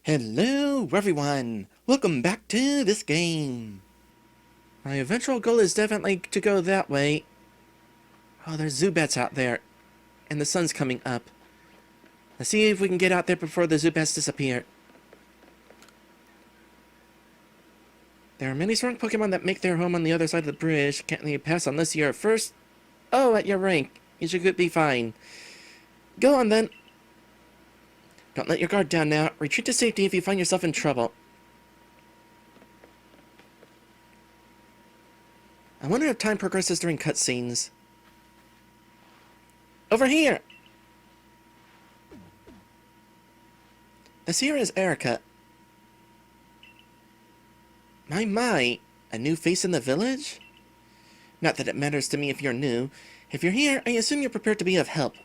Hello everyone! Welcome back to this game! My eventual goal is definitely to go that way. Oh, there's Zubats out there. And the sun's coming up. Let's see if we can get out there before the Zubats disappear. There are many strong Pokemon that make their home on the other side of the bridge. Can't let you pass unless you're first. Oh, at your rank. You should be fine. Go on then. Don't let your guard down now. Retreat to safety if you find yourself in trouble. I wonder if time progresses during cutscenes. Over here! This here is Erica. My, a new face in the village? Not that it matters to me if you're new. If you're here, I assume you're prepared to be of help.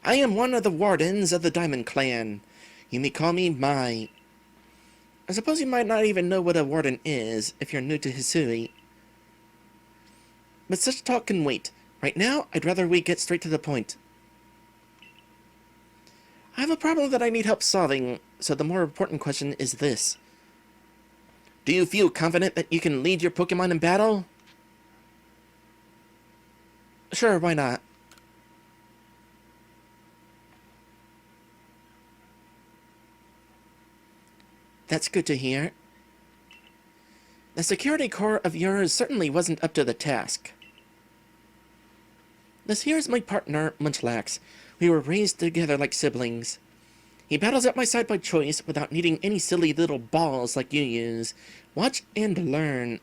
I am one of the wardens of the Diamond Clan. You may call me Mai. I suppose you might not even know what a warden is, if you're new to Hisui. But such talk can wait. Right now, I'd rather we get straight to the point. I have a problem that I need help solving, so the more important question is this. Do you feel confident that you can lead your Pokemon in battle? Sure, why not? That's good to hear. The security corps of yours certainly wasn't up to the task. This here's my partner, Munchlax. We were raised together like siblings. He battles at my side by choice without needing any silly little balls like you use. Watch and learn.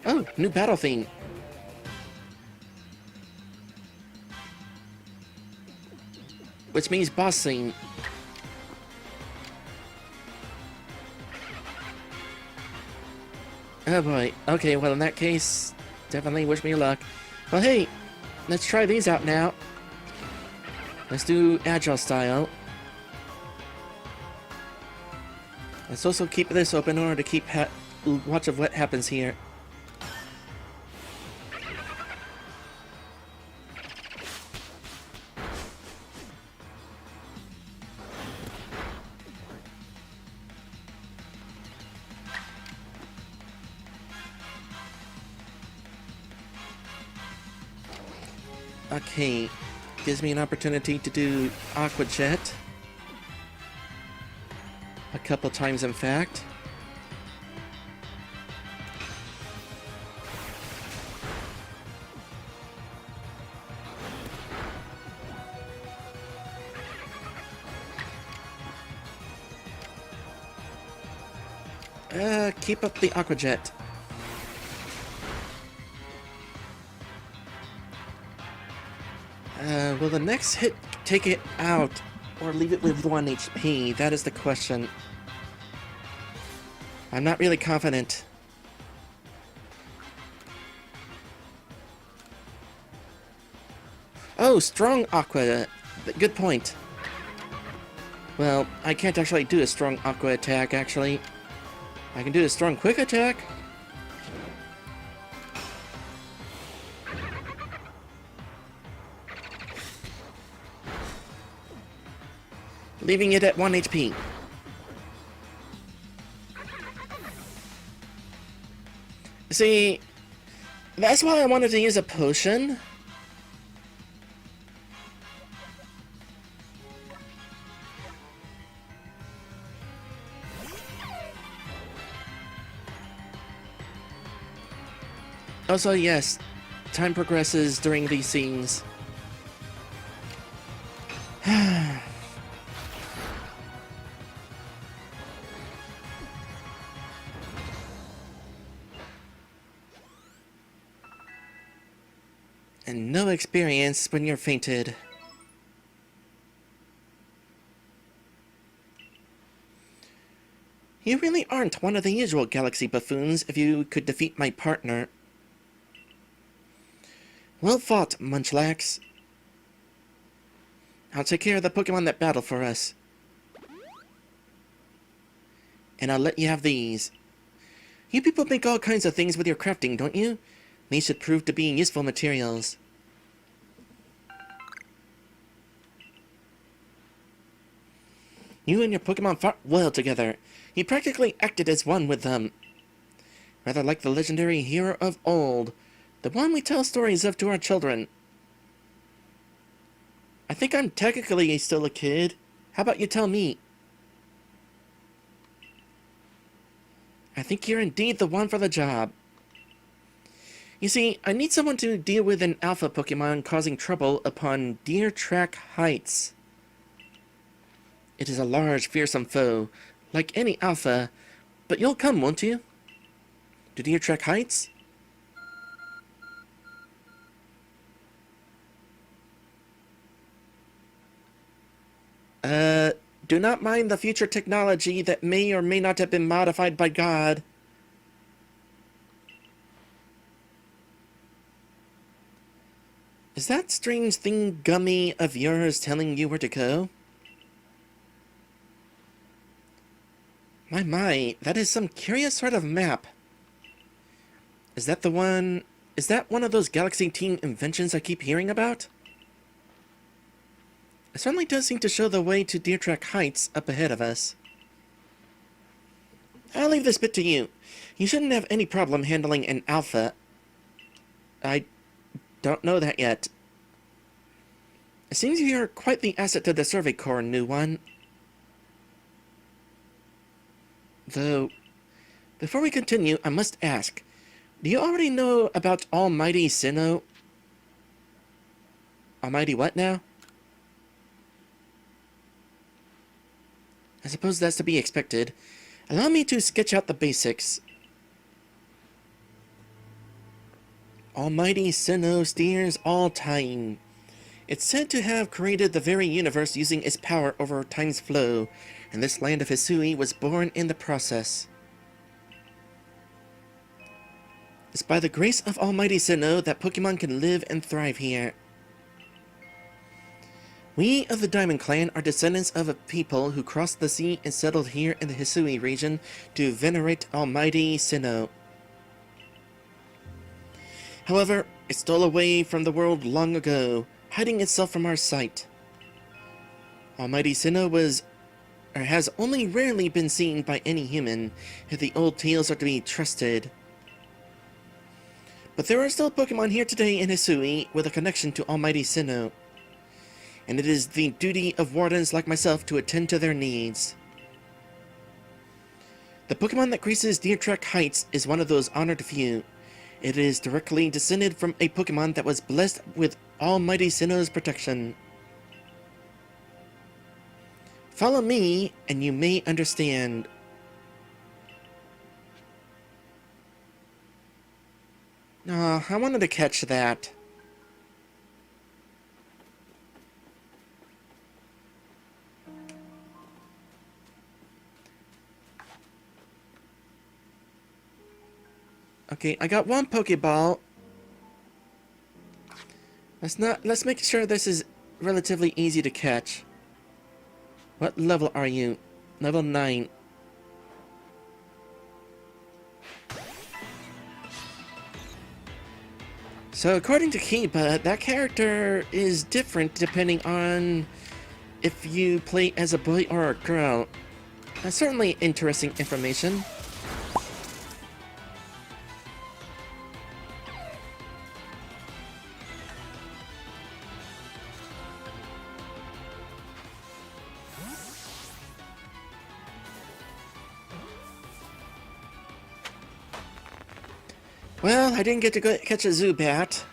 Oh, new battle theme. Which means boss scene. Oh boy. Okay, well in that case, definitely wish me luck. Well hey, let's try these out now. Let's do Agile style. Let's also keep this open in order to keep watch of what happens here. Okay, gives me an opportunity to do Aqua Jet. A couple times, in fact. Keep up the Aqua Jet. Will the next hit take it out, or leave it with 1 HP? That is the question. I'm not really confident. Oh, strong Aqua. Good point. Well, I can't actually do a strong Aqua attack, actually. I can do a strong Quick attack. Leaving it at 1 HP. See, that's why I wanted to use a potion. Also, yes, time progresses during these scenes. And no experience when you're fainted. You really aren't one of the usual galaxy buffoons if you could defeat my partner. Well fought, Munchlax. I'll take care of the Pokemon that battle for us. And I'll let you have these. You people make all kinds of things with your crafting, don't you? These should prove to be useful materials. You and your Pokemon fought well together. You practically acted as one with them. Rather like the legendary hero of old, the one we tell stories of to our children. I think I'm technically still a kid. How about you tell me? I think you're indeed the one for the job. You see, I need someone to deal with an alpha Pokemon causing trouble upon Deer Track Heights. It is a large, fearsome foe, like any alpha, but you'll come, won't you? To Deer Track Heights? Do not mind the future technology that may or may not have been modified by God. Is that strange thing gummy of yours telling you where to go? My, that is some curious sort of map. Is that one of those Galaxy Team inventions I keep hearing about? It certainly does seem to show the way to Deer Track Heights up ahead of us. I'll leave this bit to you. You shouldn't have any problem handling an alpha. I don't know that yet. It seems you're quite the asset to the Survey Corps, new one. Though, before we continue, I must ask, do you already know about Almighty Sinnoh? Almighty what now? I suppose that's to be expected. Allow me to sketch out the basics. Almighty Sinnoh steers all time. It's said to have created the very universe using its power over time's flow, and this land of Hisui was born in the process. It's by the grace of Almighty Sinnoh that Pokemon can live and thrive here. We of the Diamond Clan are descendants of a people who crossed the sea and settled here in the Hisui region to venerate Almighty Sinnoh. However, it stole away from the world long ago, hiding itself from our sight. Almighty Sinnoh has only rarely been seen by any human, if the old tales are to be trusted. But there are still Pokemon here today in Hisui with a connection to Almighty Sinnoh, and it is the duty of wardens like myself to attend to their needs. The Pokemon that graces Deer Track Heights is one of those honored few. It is directly descended from a Pokemon that was blessed with Almighty Sinnoh's protection. Follow me, and you may understand. Oh, I wanted to catch that. Okay, I got one Pokeball. Let's make sure this is relatively easy to catch. What level are you? Level 9. So according to Kiba, that character is different depending on if you play as a boy or a girl. That's certainly interesting information. Well, I didn't get to catch a Zubat.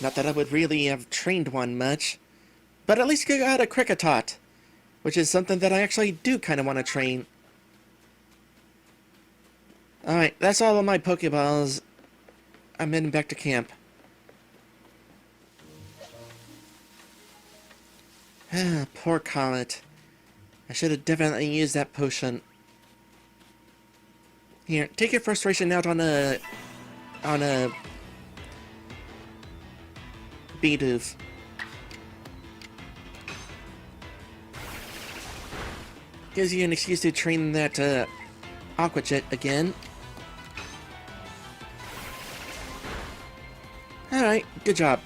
Not that I would really have trained one much. But at least I got a Kricketot, which is something that I actually do kind of want to train. Alright, that's all of my Pokeballs. I'm heading back to camp. Ah, poor Comet. I should have definitely used that potion. Here, take your frustration out on a Bidoof. Gives you an excuse to train that Aqua Jet again. Alright, good job.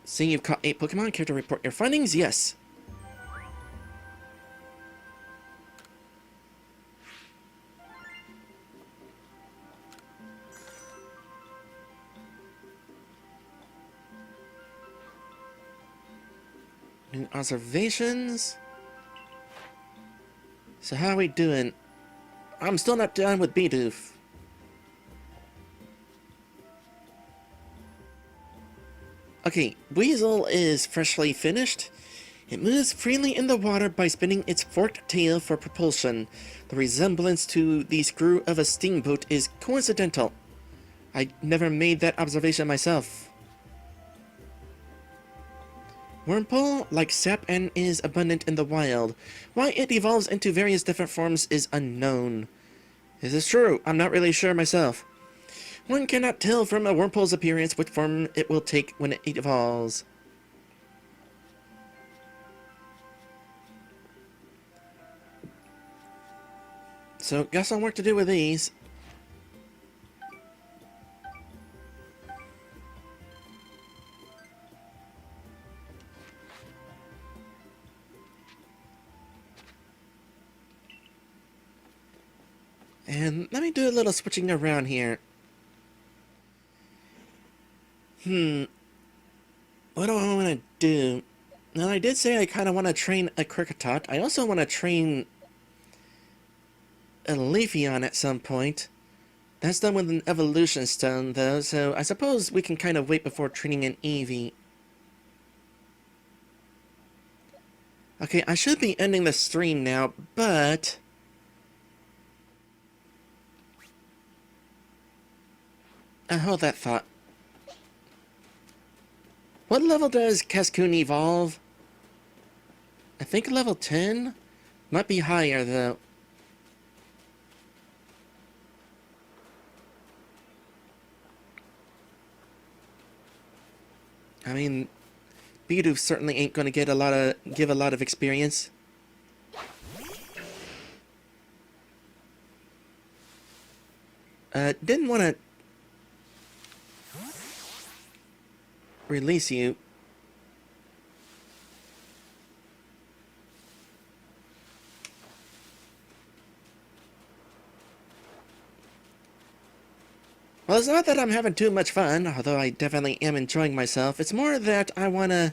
Seeing you've caught 8 Pokemon, care to report your findings? Yes. New observations? So how are we doing? I'm still not done with Bidoof. Okay, Weasel is freshly finished. It moves freely in the water by spinning its forked tail for propulsion. The resemblance to the screw of a steamboat is coincidental. I never made that observation myself. Wurmple, like sap and is abundant in the wild. Why it evolves into various different forms is unknown. This is true, I'm not really sure myself. One cannot tell from a Wurmple's appearance which form it will take when it evolves. So, got some work to do with these. And let me do a little switching around here. What do I want to do? Now, I did say I kind of want to train a Kricketot. I also want to train a Leafeon at some point. That's done with an Evolution Stone, though, so I suppose we can kind of wait before training an Eevee. Okay, I should be ending the stream now, but... hold that thought. What level does Cascoon evolve? I think level 10? Might be higher, though. I mean, Bidoof certainly ain't gonna give a lot of experience. Didn't want to release you. Well, it's not that I'm having too much fun, although I definitely am enjoying myself. It's more that I want to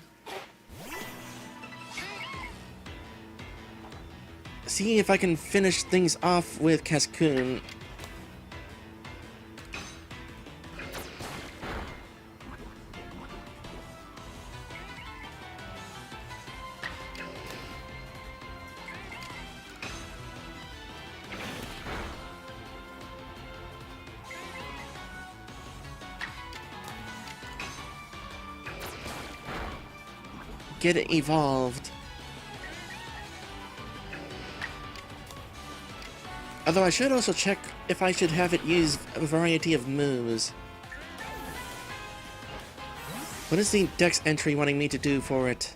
see if I can finish things off with Cascoon. Get it evolved. Although I should also check if I should have it use a variety of moves. What is the Dex entry wanting me to do for it?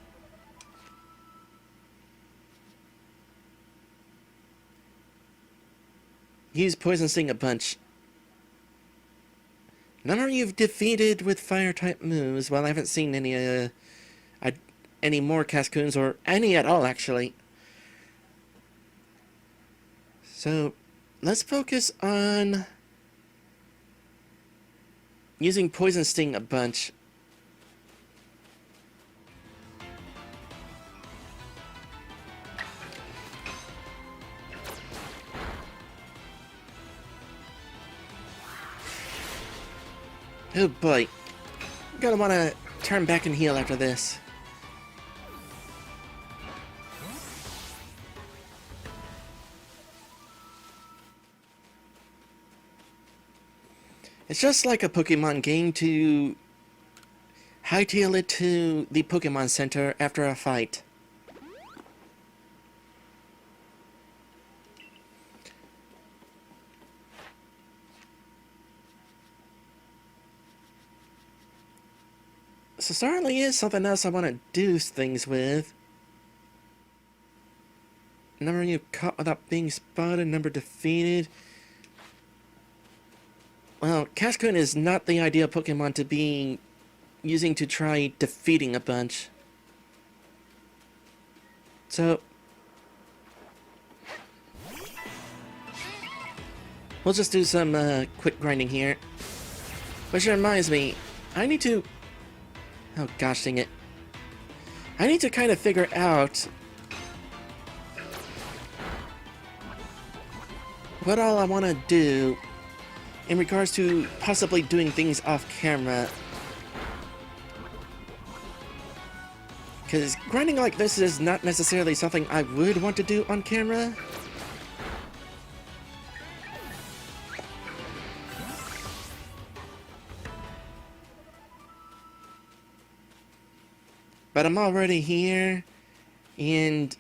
Use Poison Sting a bunch. Number you've defeated with Fire-type moves. Well, I haven't seen any more Cascoons, or any at all, actually. So, let's focus on using Poison Sting a bunch. Oh boy. I'm gonna want to turn back and heal after this. It's just like a Pokemon game to hightail it to the Pokemon Center after a fight. So certainly is something else I want to do things with. Number you caught without being spotted, number defeated. Well, Cascoon is not the ideal Pokemon to be using to try defeating a bunch. So we'll just do some quick grinding here. Which reminds me, I need to... Oh gosh dang it. I need to kind of figure out what all I want to do in regards to possibly doing things off camera. Because grinding like this is not necessarily something I would want to do on camera. But I'm already here, and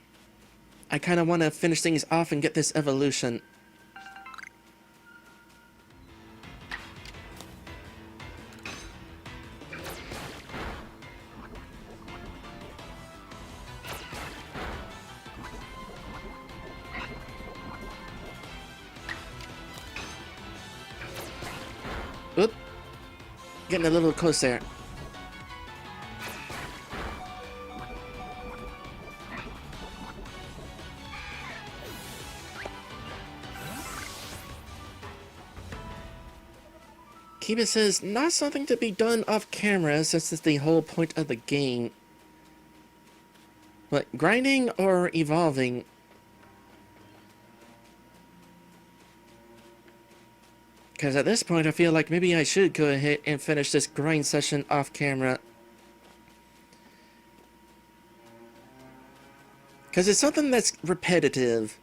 I kind of want to finish things off and get this evolution. Oop. Getting a little close there. Kiba says, not something to be done off camera since it's the whole point of the game. What, grinding or evolving? Because at this point I feel like maybe I should go ahead and finish this grind session off camera. Because it's something that's repetitive.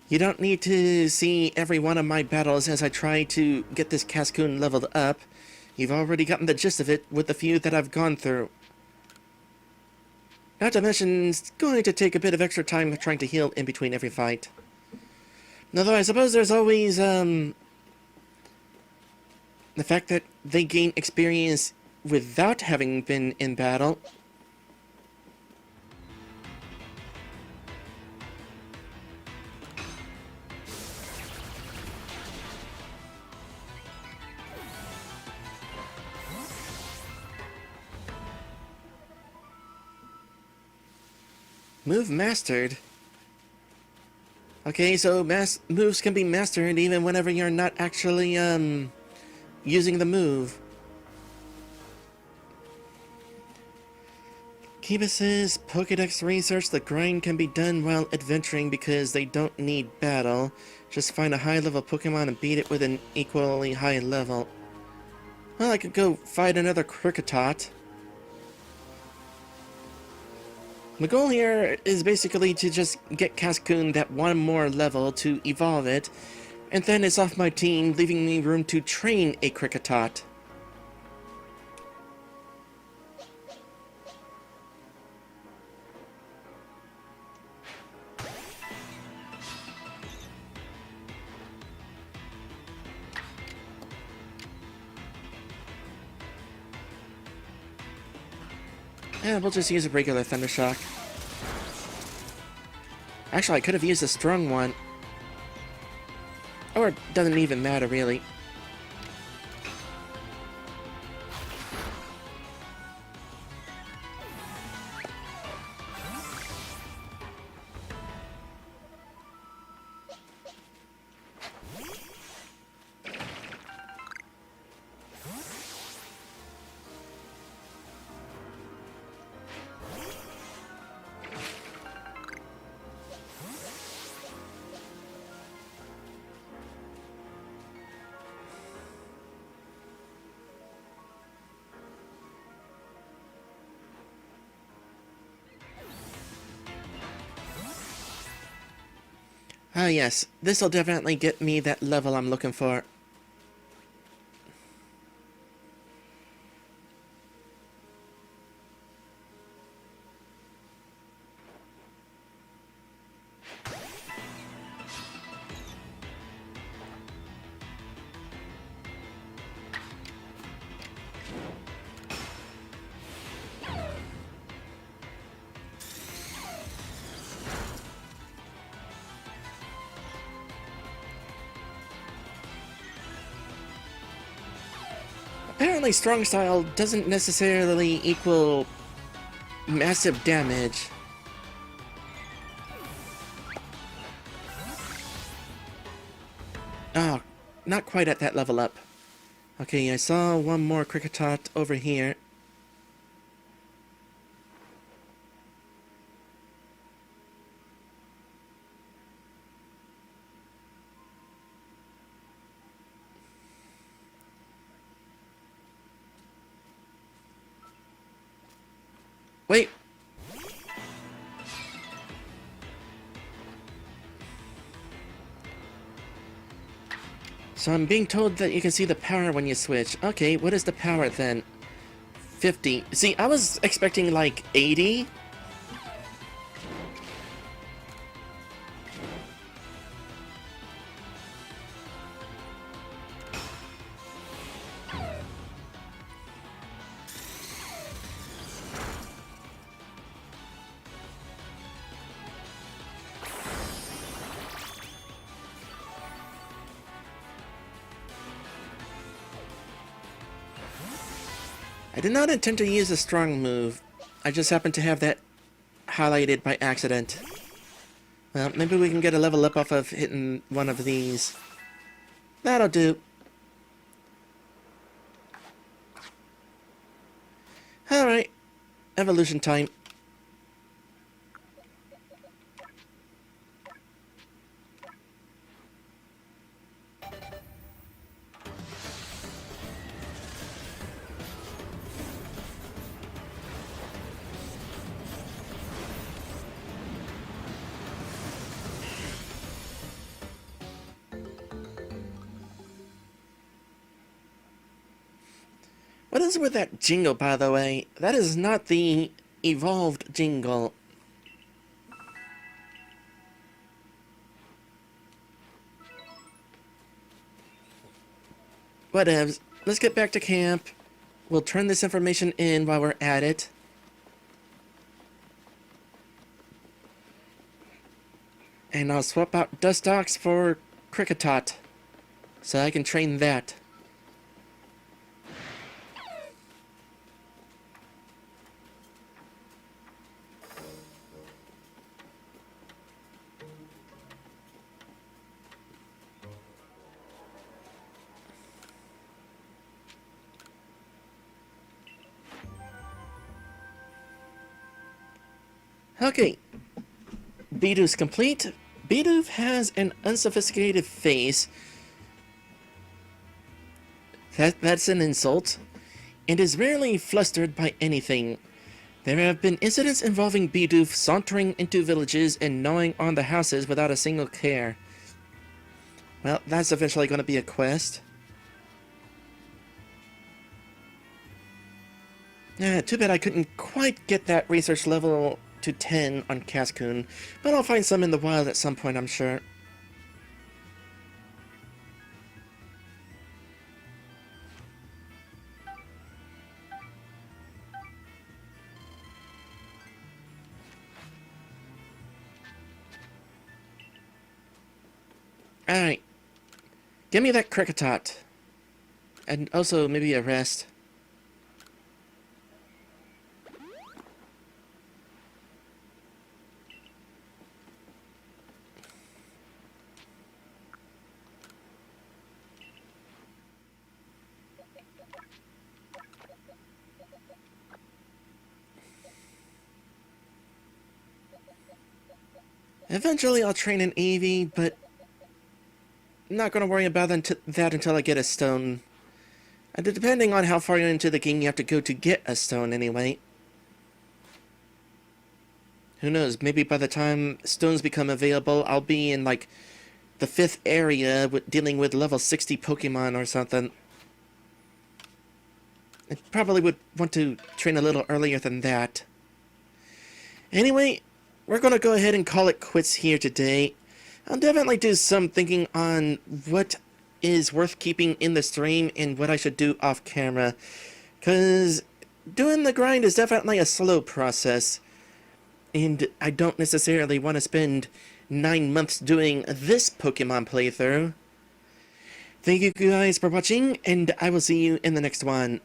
You don't need to see every one of my battles as I try to get this Cascoon leveled up. You've already gotten the gist of it with the few that I've gone through. Not to mention, it's going to take a bit of extra time trying to heal in between every fight. Although I suppose there's always, the fact that they gain experience without having been in battle. Move mastered? Okay, so moves can be mastered even whenever you're not actually, using the move. Kiba says, Pokedex research, the grind can be done while adventuring because they don't need battle. Just find a high-level Pokemon and beat it with an equally high level. Well, I could go fight another Kricketot. The goal here is basically to just get Cascoon that one more level to evolve it, and then it's off my team, leaving me room to train a Kricketot. Yeah, we'll just use a regular Thunder Shock. Actually, I could have used a strong one. Or it doesn't even matter, really. Ah yes, this'll definitely get me that level I'm looking for. Apparently strong style doesn't necessarily equal massive damage. Oh, not quite at that level up. Okay, I saw one more Kricketot over here. Wait! So I'm being told that you can see the power when you switch. Okay, what is the power then? 50. See, I was expecting like 80. I did not intend to use a strong move. I just happened to have that highlighted by accident. Well, maybe we can get a level up off of hitting one of these. That'll do. Alright. Evolution time. What is with that jingle, by the way? That is not the evolved jingle. Whatevs. Let's get back to camp. We'll turn this information in while we're at it. And I'll swap out Dustox for Kricketot, so I can train that. Okay, Bidoof's complete. Bidoof has an unsophisticated face. That's an insult. And is rarely flustered by anything. There have been incidents involving Bidoof sauntering into villages and gnawing on the houses without a single care. Well, that's eventually going to be a quest. Too bad I couldn't quite get that research level to 10 on Cascoon, but I'll find some in the wild at some point, I'm sure. Alright. Give me that Kricketot. And also maybe a rest. Eventually I'll train an Eevee, but I'm not going to worry about that until I get a stone. And depending on how far into the game you have to go to get a stone anyway. Who knows, maybe by the time stones become available, I'll be in like the 5th area dealing with level 60 Pokemon or something. I probably would want to train a little earlier than that. Anyway, we're going to go ahead and call it quits here today. I'll definitely do some thinking on what is worth keeping in the stream and what I should do off camera. Because doing the grind is definitely a slow process. And I don't necessarily want to spend 9 months doing this Pokemon playthrough. Thank you guys for watching, and I will see you in the next one.